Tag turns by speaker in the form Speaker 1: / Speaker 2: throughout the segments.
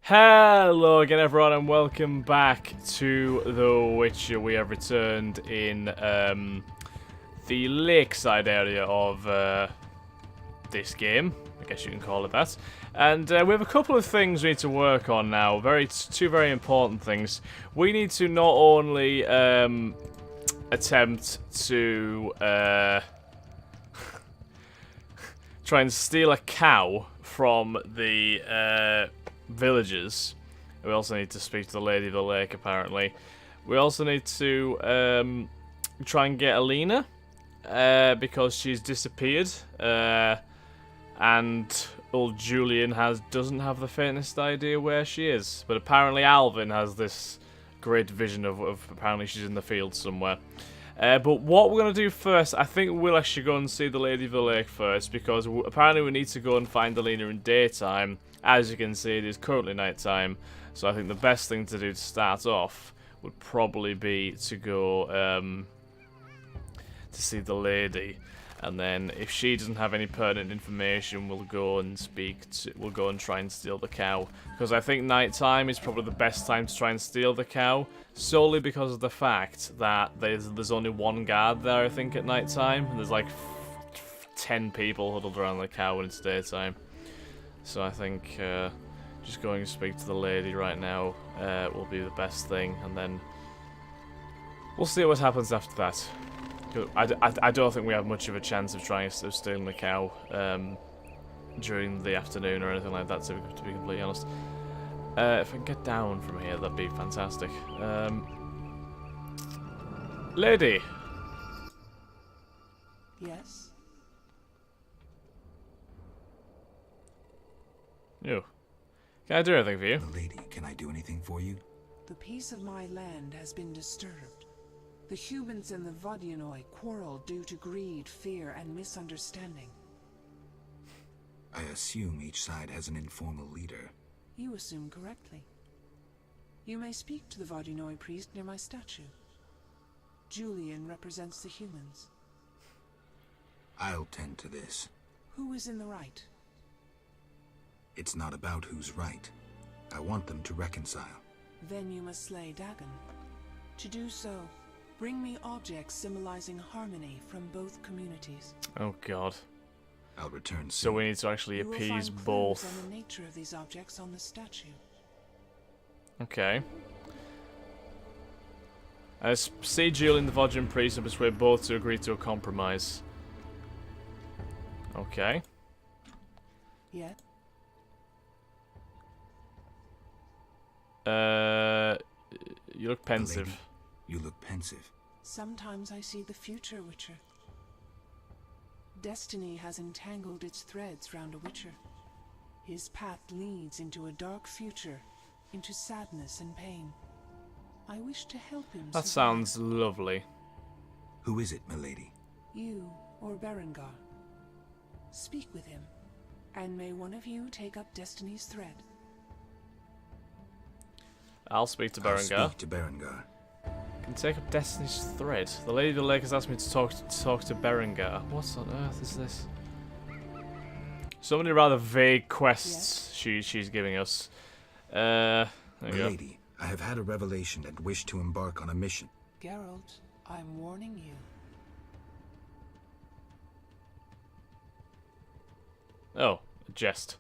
Speaker 1: Hello again everyone and welcome back to The Witcher. We have returned in the lakeside area of this game, I guess you can call it that. And we have a couple of things we need to work on now, two very important things. We need to not only attempt to try and steal a cow from the villagers. We also need to speak to the Lady of the Lake, apparently. We also need to try and get Alina, because she's disappeared, and old Julian doesn't have the faintest idea where she is. But apparently Alvin has this great vision of apparently she's in the field somewhere. But what we're going to do first, I think we'll actually go and see the Lady of the Lake first, because apparently we need to go and find Alina in daytime. As you can see, it is currently nighttime, so I think the best thing to do to start off would probably be to go to see the lady, and then if she doesn't have any pertinent information, we'll go and try and steal the cow, because I think nighttime is probably the best time to try and steal the cow, solely because of the fact that there's only one guard there, I think, at nighttime, and there's like 10 people huddled around the cow when it's daytime. So I think just going to speak to the lady right now will be the best thing, and then we'll see what happens after that. I don't think we have much of a chance of stealing the cow during the afternoon or anything like that, to be completely honest. If I can get down from here, that'd be fantastic. Lady!
Speaker 2: Yes?
Speaker 1: You. Can I do anything for you?
Speaker 3: Lady, can I do anything for you?
Speaker 2: The peace of my land has been disturbed. The humans and the Vodyanoi quarrel due to greed, fear, and misunderstanding.
Speaker 3: I assume each side has an informal leader.
Speaker 2: You assume correctly. You may speak to the Vodyanoi priest near my statue. Julian represents the humans.
Speaker 3: I'll tend to this.
Speaker 2: Who is in the right?
Speaker 3: It's not about who's right. I want them to reconcile.
Speaker 2: Then you must slay Dagon. To do so, bring me objects symbolizing harmony from both communities.
Speaker 1: Oh god.
Speaker 3: I'll return soon.
Speaker 1: So we need to actually
Speaker 2: You will
Speaker 1: appease
Speaker 2: find clues
Speaker 1: both.
Speaker 2: on the nature of these objects on the statue.
Speaker 1: Okay. See Julian the Vodyan priest and persuade both to agree to a compromise. Okay.
Speaker 2: Yeah?
Speaker 1: You look pensive.
Speaker 3: Lady, you look pensive.
Speaker 2: Sometimes I see the future, Witcher. Destiny has entangled its threads round a Witcher. His path leads into a dark future, into sadness and pain. I wish to help him.
Speaker 1: That
Speaker 2: survive.
Speaker 1: sounds lovely.
Speaker 3: Who is it, milady?
Speaker 2: You or Berengar. Speak with him, and may one of you take up Destiny's thread.
Speaker 1: I'll speak to
Speaker 3: I'll
Speaker 1: Berengar.
Speaker 3: speak to Berengar.
Speaker 1: Can take up Destiny's thread. The Lady of the Lake has asked me to talk to Berengar. What on earth is this? So many rather vague quests she's giving us. There you go.
Speaker 3: Milady, I have had a revelation and wish to embark on a mission.
Speaker 2: Geralt, I'm warning you.
Speaker 1: Oh, a jest.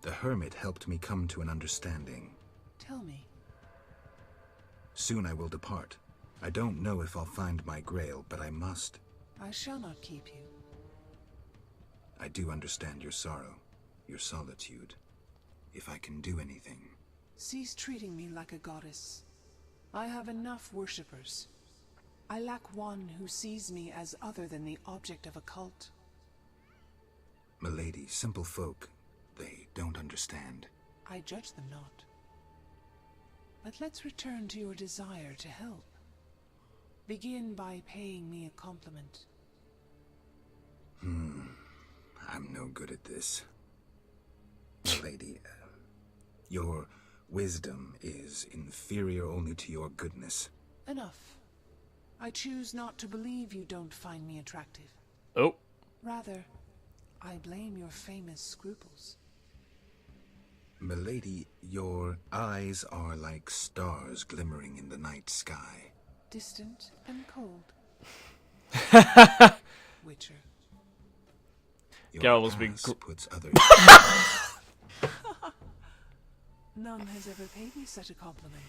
Speaker 3: The hermit helped me come to an understanding.
Speaker 2: Tell me.
Speaker 3: Soon I will depart. I don't know if I'll find my grail, but I must.
Speaker 2: I shall not keep you.
Speaker 3: I do understand your sorrow, your solitude. If I can do anything.
Speaker 2: Cease treating me like a goddess. I have enough worshippers. I lack one who sees me as other than the object of a cult.
Speaker 3: Milady, simple folk, they don't understand.
Speaker 2: I judge them not. But let's return to your desire to help. Begin by paying me a compliment.
Speaker 3: I'm no good at this. Milady, your wisdom is inferior only to your goodness.
Speaker 2: Enough. I choose not to believe you don't find me attractive.
Speaker 1: Oh.
Speaker 2: Rather, I blame your famous scruples.
Speaker 3: Milady, your eyes are like stars glimmering in the night sky.
Speaker 2: Distant and cold. Witcher.
Speaker 3: Your
Speaker 1: Geralt was being
Speaker 3: ass puts others.
Speaker 2: None has ever paid me such a compliment.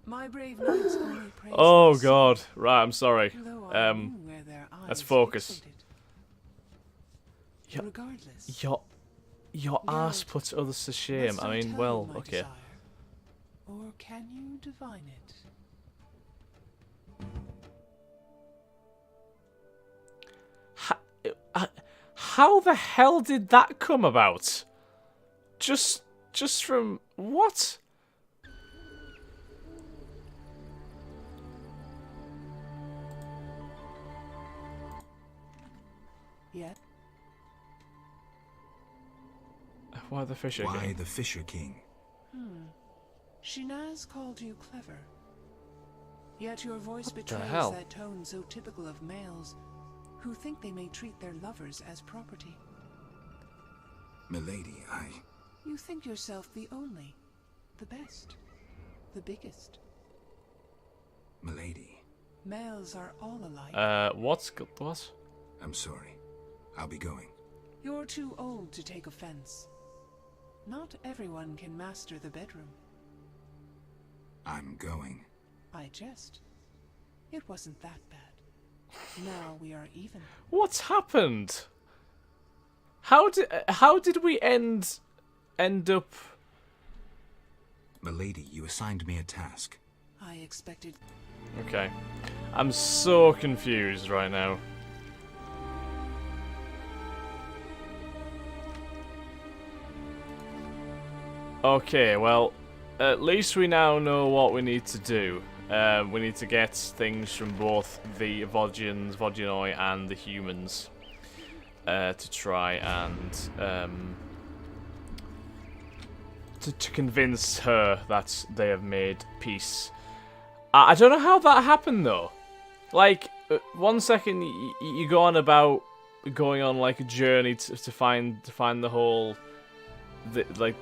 Speaker 2: My brave knights only praise
Speaker 1: Oh
Speaker 2: my
Speaker 1: god. Right, I'm sorry.
Speaker 2: sword, though I knew where their
Speaker 1: let's
Speaker 2: eyes
Speaker 1: focus.
Speaker 2: fixated. Regardless,
Speaker 1: Your ass puts others to shame.
Speaker 2: must
Speaker 1: I mean,
Speaker 2: tell
Speaker 1: well,
Speaker 2: you my
Speaker 1: okay.
Speaker 2: desire, or can you divine it?
Speaker 1: How the hell did that come about? Just from what?
Speaker 2: Yet,
Speaker 1: Why the Fisher
Speaker 3: Why
Speaker 1: King?
Speaker 3: the Fisher King?
Speaker 2: Shinaz called you clever. Yet your voice
Speaker 1: the
Speaker 2: betrays
Speaker 1: hell?
Speaker 2: that tone so typical of males who think they may treat their lovers as property.
Speaker 3: Milady,
Speaker 2: You think yourself the only, the best, the biggest.
Speaker 3: Milady,
Speaker 2: Males are all alike.
Speaker 1: What?
Speaker 3: I'm sorry. I'll be going.
Speaker 2: You're too old to take offense. Not everyone can master the bedroom.
Speaker 3: I'm going.
Speaker 2: I jest. It wasn't that bad. Now we are even.
Speaker 1: What's happened? How did we end up?
Speaker 3: Milady, you assigned me a task.
Speaker 2: I expected.
Speaker 1: Okay, I'm so confused right now. Okay, well, at least we now know what we need to do. We need to get things from both the Vodyanoi, and the humans to try and to convince her that they have made peace. I don't know how that happened though. Like, 1 second you go on about going on like a journey to find the whole, the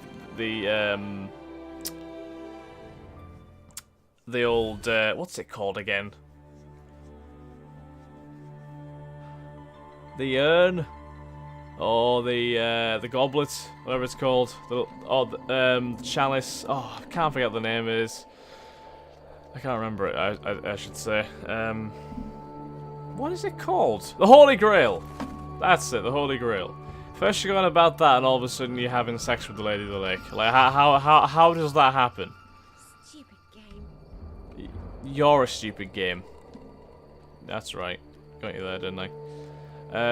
Speaker 1: old what's it called again? The urn, or the goblet, whatever it's called. The chalice. Oh, I can't forget what the name is. I can't remember it. I should say. What is it called? The Holy Grail. That's it. The Holy Grail. First you're going about that, and all of a sudden you're having sex with the Lady of the Lake. Like, how does that happen?
Speaker 4: Stupid game.
Speaker 1: You're a stupid game. That's right. Got you there, didn't I?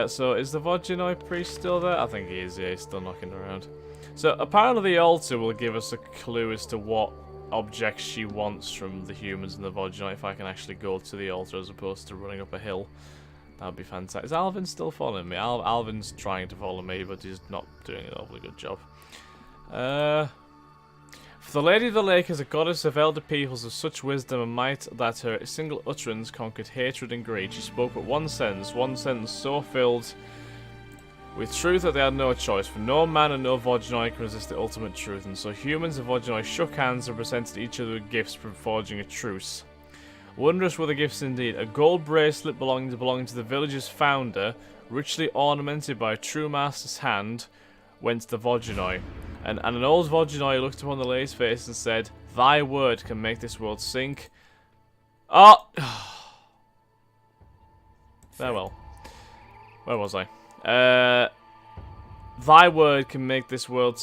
Speaker 1: So, is the Vodyanoi priest still there? I think he is, yeah, he's still knocking around. So, apparently the altar will give us a clue as to what objects she wants from the humans and the Vodyanoi, if I can actually go to the altar as opposed to running up a hill. That'd be fantastic. Is Alvin still following me? Alvin's trying to follow me, but he's not doing an awfully good job. For the Lady of the Lake is a goddess of elder peoples of such wisdom and might that her single utterance conquered hatred and greed. She spoke but one sentence so filled with truth that they had no choice, for no man and no Vodyanoi can resist the ultimate truth, and so humans and Vodyanoi shook hands and presented each other with gifts for forging a truce. Wondrous were the gifts indeed. A gold bracelet belonging to the village's founder, richly ornamented by a true master's hand, went to the Vodyanoi. And an old Vodyanoi looked upon the lady's face and said, "Thy word can make this world sink." Oh! Farewell. Where was I? Thy word can make this world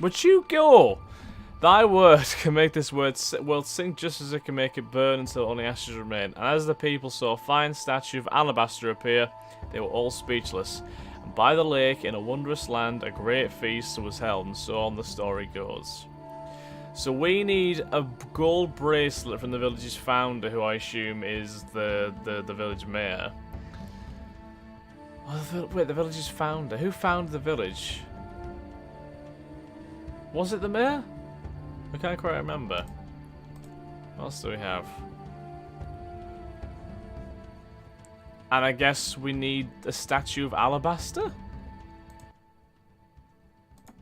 Speaker 1: Would you go? Thy word can make this world sink just as it can make it burn until only ashes remain. And as the people saw a fine statue of alabaster appear, they were all speechless. And by the lake, in a wondrous land, a great feast was held, and so on the story goes. So we need a gold bracelet from the village's founder, who I assume is the village mayor. Oh, wait, the village's founder. Who founded the village? Was it the mayor? I can't quite remember. What else do we have? And I guess we need a statue of alabaster?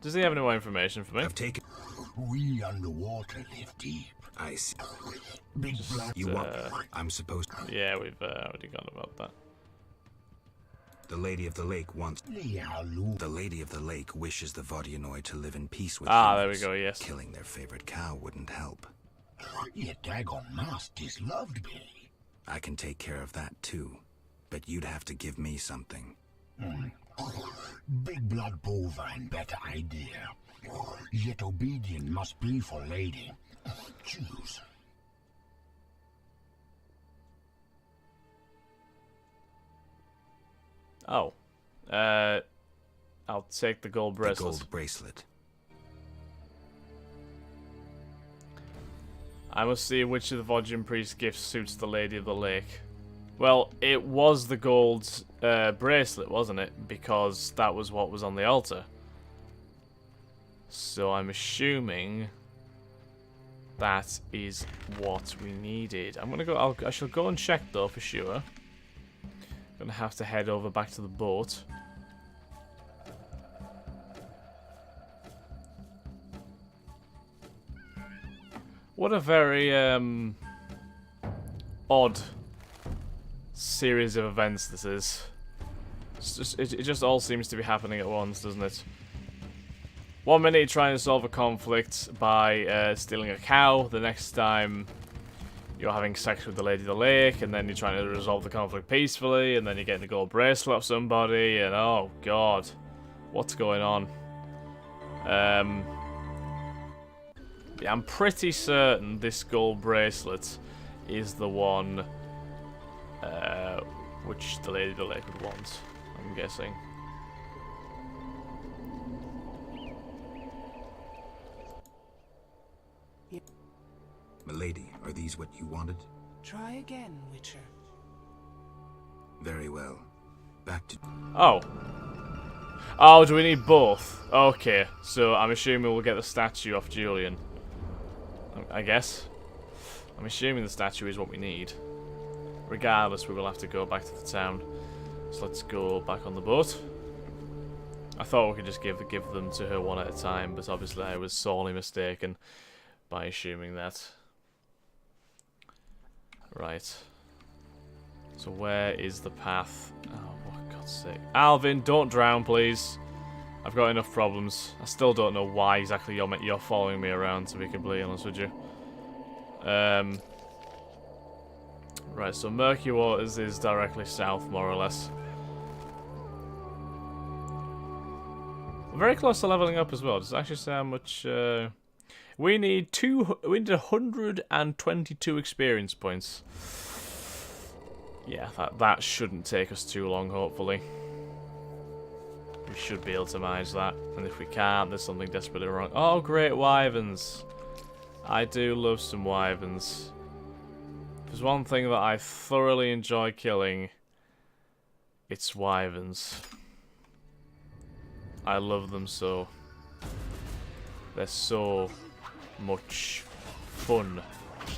Speaker 1: Does he have any more information for me?
Speaker 3: I've taken...
Speaker 5: We underwater live deep.
Speaker 3: I see.
Speaker 5: Big black.
Speaker 3: You want... I'm supposed...
Speaker 1: Yeah, we've already gone about that.
Speaker 3: The Lady of the Lake wants...
Speaker 5: Lewd.
Speaker 3: The Lady of the Lake wishes the Vodyanoi to live in peace with
Speaker 1: Ah,
Speaker 3: humans.
Speaker 1: there we go, yes.
Speaker 3: Killing their favorite cow wouldn't help.
Speaker 5: Your daggone master's loved me.
Speaker 3: I can take care of that too. But you'd have to give me something.
Speaker 5: Big blood bovine, better idea. Yet obedient must be for lady. Choose.
Speaker 1: Oh. I'll take the gold bracelet.
Speaker 3: The gold bracelet.
Speaker 1: I must see which of the Vodyan Priest's gifts suits the Lady of the Lake. Well, it was the gold bracelet, wasn't it? Because that was what was on the altar. So I'm assuming that is what we needed. I'm gonna go. I shall go and check though for sure. Gonna have to head over back to the boat. What a very odd series of events this is. It just all seems to be happening at once, doesn't it? 1 minute you're trying to solve a conflict by stealing a cow. The next time you're having sex with the Lady of the Lake, and then you're trying to resolve the conflict peacefully, and then you're getting a gold bracelet off somebody, and oh god, what's going on? Yeah, I'm pretty certain this gold bracelet is the one which the Lady of the Lake would want, I'm guessing.
Speaker 3: Milady, are these what you wanted?
Speaker 2: Try again, Witcher.
Speaker 3: Very well. Back to...
Speaker 1: Oh. Oh, do we need both? Okay, so I'm assuming we'll get the statue off Julian. I guess. I'm assuming the statue is what we need. Regardless, we will have to go back to the town. So let's go back on the boat. I thought we could just give them to her one at a time, but obviously I was sorely mistaken by assuming that. Right. So where is the path? Oh, for God's sake. Alvin, don't drown, please. I've got enough problems. I still don't know why exactly you're following me around, to be completely honest with you. Right, so Murky Waters is directly south, more or less. We're very close to leveling up as well. Does it actually say how much... We need 122 experience points. Yeah, that shouldn't take us too long, hopefully. We should be able to manage that. And if we can't, there's something desperately wrong. Oh, great wyverns. I do love some wyverns. If there's one thing that I thoroughly enjoy killing, it's wyverns. I love them so. They're so much fun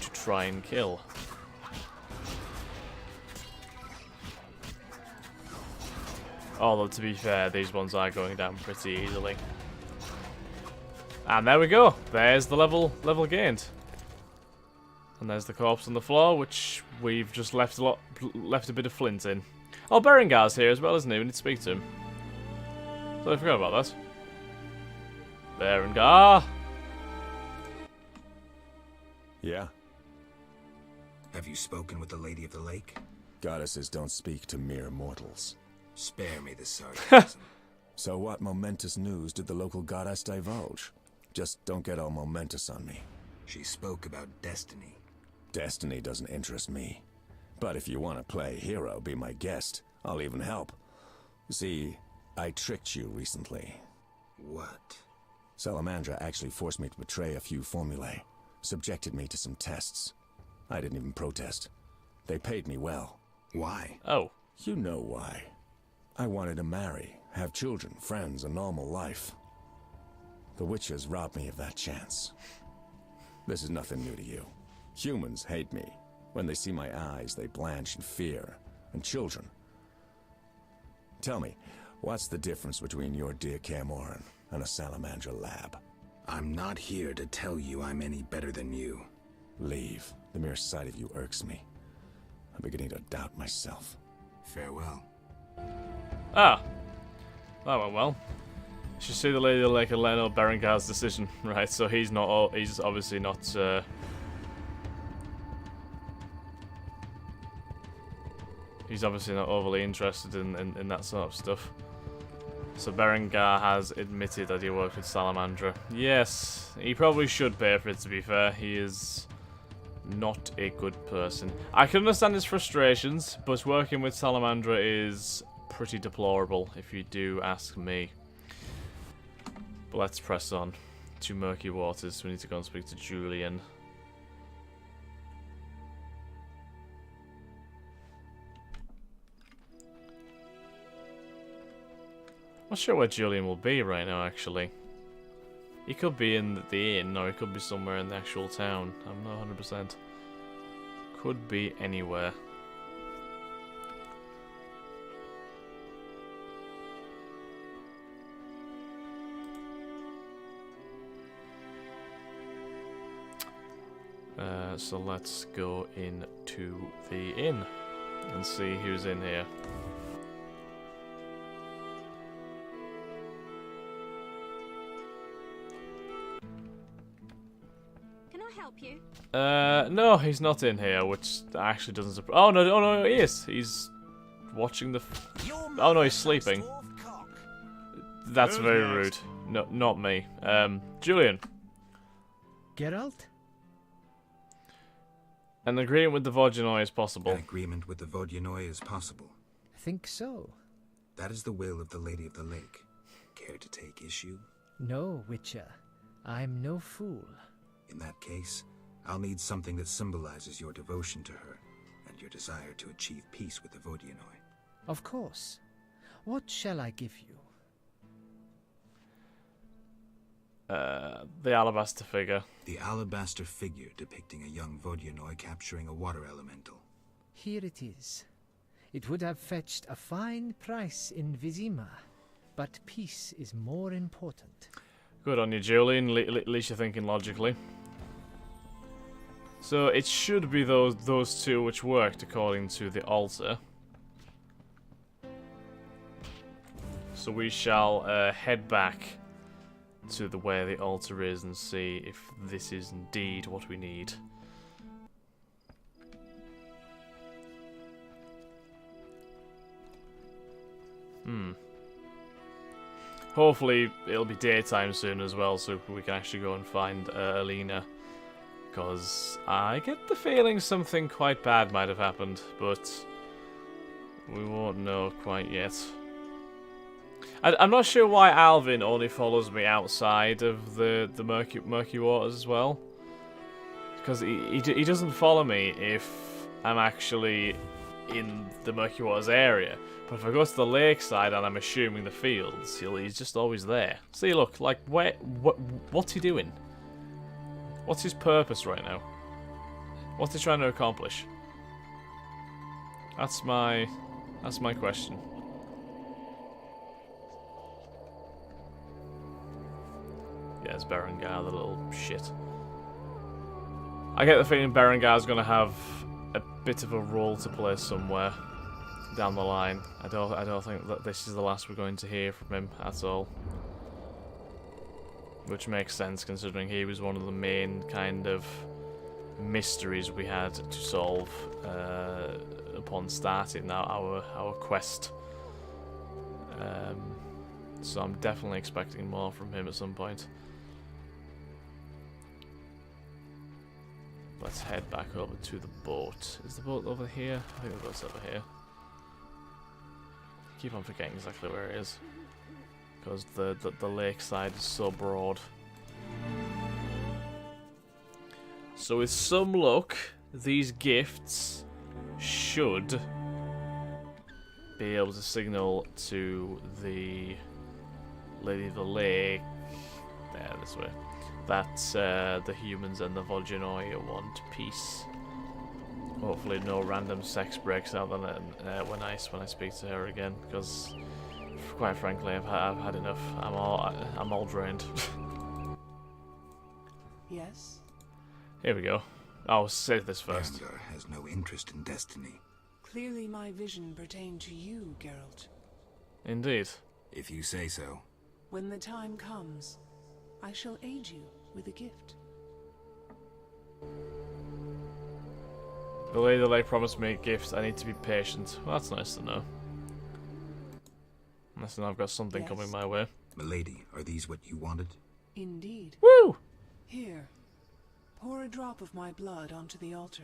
Speaker 1: to try and kill. Although, to be fair, these ones are going down pretty easily. And there we go. There's the level gained. And there's the corpse on the floor, which we've just left a bit of flint in. Oh, Berengar's here as well, isn't he? We need to speak to him. So I forgot about that. Berengar!
Speaker 6: Yeah?
Speaker 3: Have you spoken with the Lady of the Lake?
Speaker 6: Goddesses don't speak to mere mortals.
Speaker 3: Spare me the sarcasm.
Speaker 6: So what momentous news did the local goddess divulge? Just don't get all momentous on me.
Speaker 3: She spoke about destiny.
Speaker 6: Destiny doesn't interest me. But if you want to play hero, be my guest. I'll even help. See, I tricked you recently.
Speaker 3: What?
Speaker 6: Salamandra actually forced me to betray a few formulae. Subjected me to some tests. I didn't even protest. They paid me well.
Speaker 3: Why?
Speaker 1: Oh.
Speaker 6: You know why. I wanted to marry, have children, friends, a normal life. The Witchers robbed me of that chance. This is nothing new to you. Humans hate me. When they see my eyes, they blanch in fear. And children. Tell me, what's the difference between your dear Camoran and a salamander lab.
Speaker 3: I'm not here to tell you I'm any better than you.
Speaker 6: Leave. The mere sight of you irks me. I'm beginning to doubt myself.
Speaker 3: Farewell.
Speaker 1: Ah, that went well. You should see the Lady of the Lake and let know Berengar's decision. Right, so he's not. He's obviously not. He's obviously not overly interested in that sort of stuff. So Berengar has admitted that he worked with Salamandra. Yes, he probably should pay for it, to be fair. He is not a good person. I can understand his frustrations, but working with Salamandra is pretty deplorable, if you do ask me. But let's press on to Murky Waters. We need to go and speak to Julian. Not sure where Julian will be right now, actually. He could be in the inn, or he could be somewhere in the actual town. I'm not 100%. Could be anywhere. So let's go into the inn and see who's in here.
Speaker 4: Can I help you?
Speaker 1: No, he's not in here, which actually doesn't surprise. Oh no, he is. He's watching the. Oh no, he's sleeping. That's very rude. No, not me. Julian.
Speaker 7: Geralt?
Speaker 1: An agreement with the Vodyanoi is possible.
Speaker 3: An agreement with the Vodyanoi is possible.
Speaker 7: I think so.
Speaker 3: That is the will of the Lady of the Lake. Care to take issue?
Speaker 7: No, Witcher. I'm no fool.
Speaker 3: In that case, I'll need something that symbolizes your devotion to her and your desire to achieve peace with the Vodyanoi.
Speaker 7: Of course. What shall I give you?
Speaker 1: The alabaster figure.
Speaker 3: The alabaster figure depicting a young Vodyanoi capturing a water elemental.
Speaker 7: Here it is. It would have fetched a fine price in Vizima, but peace is more important.
Speaker 1: Good on you, Julian. At least you're thinking logically. So it should be those two which worked according to the altar. So we shall head back to where the altar is and see if this is indeed what we need. Hopefully it'll be daytime soon as well, so we can actually go and find Alina. Because I get the feeling something quite bad might have happened, but we won't know quite yet. I'm not sure why Alvin only follows me outside of the murky waters as well. Because he doesn't follow me if I'm actually in the murky waters area. But if I go to the lakeside and I'm assuming the fields, he's just always there. See, look, like what's he doing? What's his purpose right now? What's he trying to accomplish? That's my question. Yeah, it's Berengar, the little shit. I get the feeling Berengar's gonna have a bit of a role to play somewhere down the line. I don't think that this is the last we're going to hear from him at all. Which makes sense considering he was one of the main kind of mysteries we had to solve upon starting our quest. So I'm definitely expecting more from him at some point. Let's head back over to the boat. Is the boat over here? I think the boat's over here. I keep on forgetting exactly where it is. Because the lakeside is so broad. So with some luck, these gifts should be able to signal to the Lady of the Lake, there, this way, that the humans and the Vodyanoi want peace. Hopefully no random sex breaks out when I speak to her again, because quite frankly, I've had enough. I'm all drained.
Speaker 2: Yes?
Speaker 1: Here we go. I'll say this first.
Speaker 3: Gandalf has no interest in destiny.
Speaker 2: Clearly my vision pertained to you, Geralt.
Speaker 1: Indeed.
Speaker 3: If you say so.
Speaker 2: When the time comes, I shall aid you with a gift.
Speaker 1: The Lady of the Lake promised me a gift. I need to be patient. Well, that's nice to know. Nice to know I've got something
Speaker 2: Yes.
Speaker 1: coming my way.
Speaker 3: Milady, are these what you wanted?
Speaker 2: Indeed.
Speaker 1: Woo!
Speaker 2: Here, pour a drop of my blood onto the altar.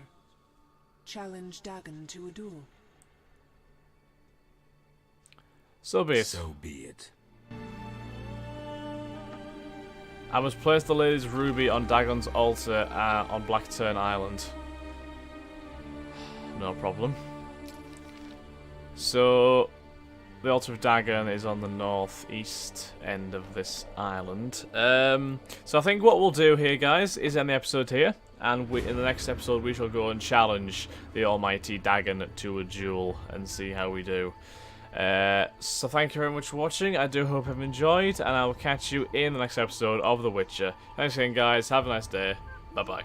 Speaker 2: Challenge Dagon to a duel.
Speaker 1: So be it.
Speaker 3: So be it.
Speaker 1: I must place the lady's ruby on Dagon's altar on Blackturn Island. No problem. So, the altar of Dagon is on the northeast end of this island. So I think what we'll do here, guys, is end the episode here. And in the next episode, we shall go and challenge the almighty Dagon to a duel and see how we do. So thank you very much for watching. I do hope you've enjoyed, and I will catch you in the next episode of The Witcher. Thanks again, guys. Have a nice day. Bye-bye.